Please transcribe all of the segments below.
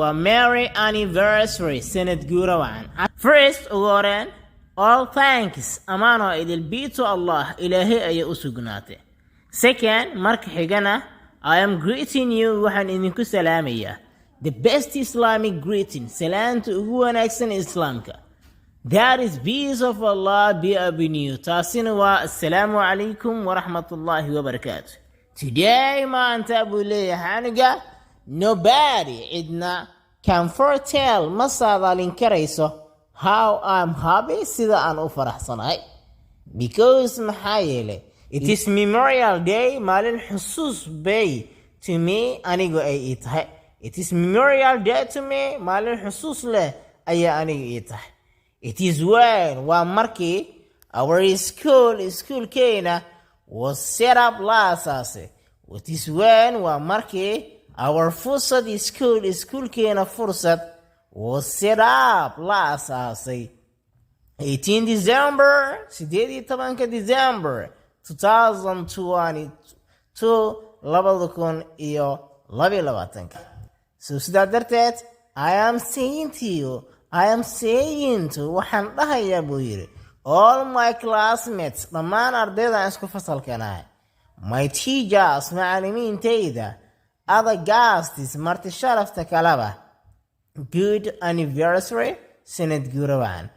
Merry anniversary سند جورا وعن. First أولاً all thanks أمانة إذا البيت الله إلهي أي أسقناته. Second مرك حجنا I am greeting you وحن إنكو سلامية. The best Islamic greeting سلام تقوى نكسن إسلامك. That is peace of Allah be upon you. تاسين السلام عليكم ورحمة الله وبركاته. Today ما أنت أبو لي حانقة nobody idna can foretell masaadaalin karayso how I'm happy sida aan u faraxsanahay because maxaa yeelay it is memorial day maalin xusuus bay to me anigu ay ii tahay it is memorial day to me maalin xusuus leh ayaa anigu ii tahay it is when waa markii our schoolkeena was set up la asaasay it is when waa markii our fursad school keena fursad was set up la asaasay 18 December 18 December 2022 2022 so sidaa darteed I am saying to waxaan dhahayaa buu yiri all my classmates dhammaan ardayda isku fasalkanahay my teachers macallimiintayda other guests marti sharafta kalaba good anniversary sanad guurawan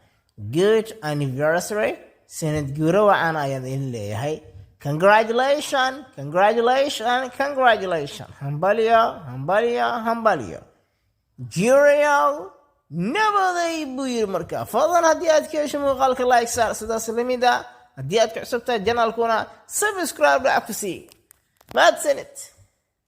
good anniversary sanad guurawan ayaan idin leeyahay congratulations hambalyo Juriel nabaday buu yiri markaa fadlan haddii aad ka hesho muuqaalka like saar sidaas lamida haddii aad ku cusubtahay janaalkuna subscribe dhac ku sii mahadsanid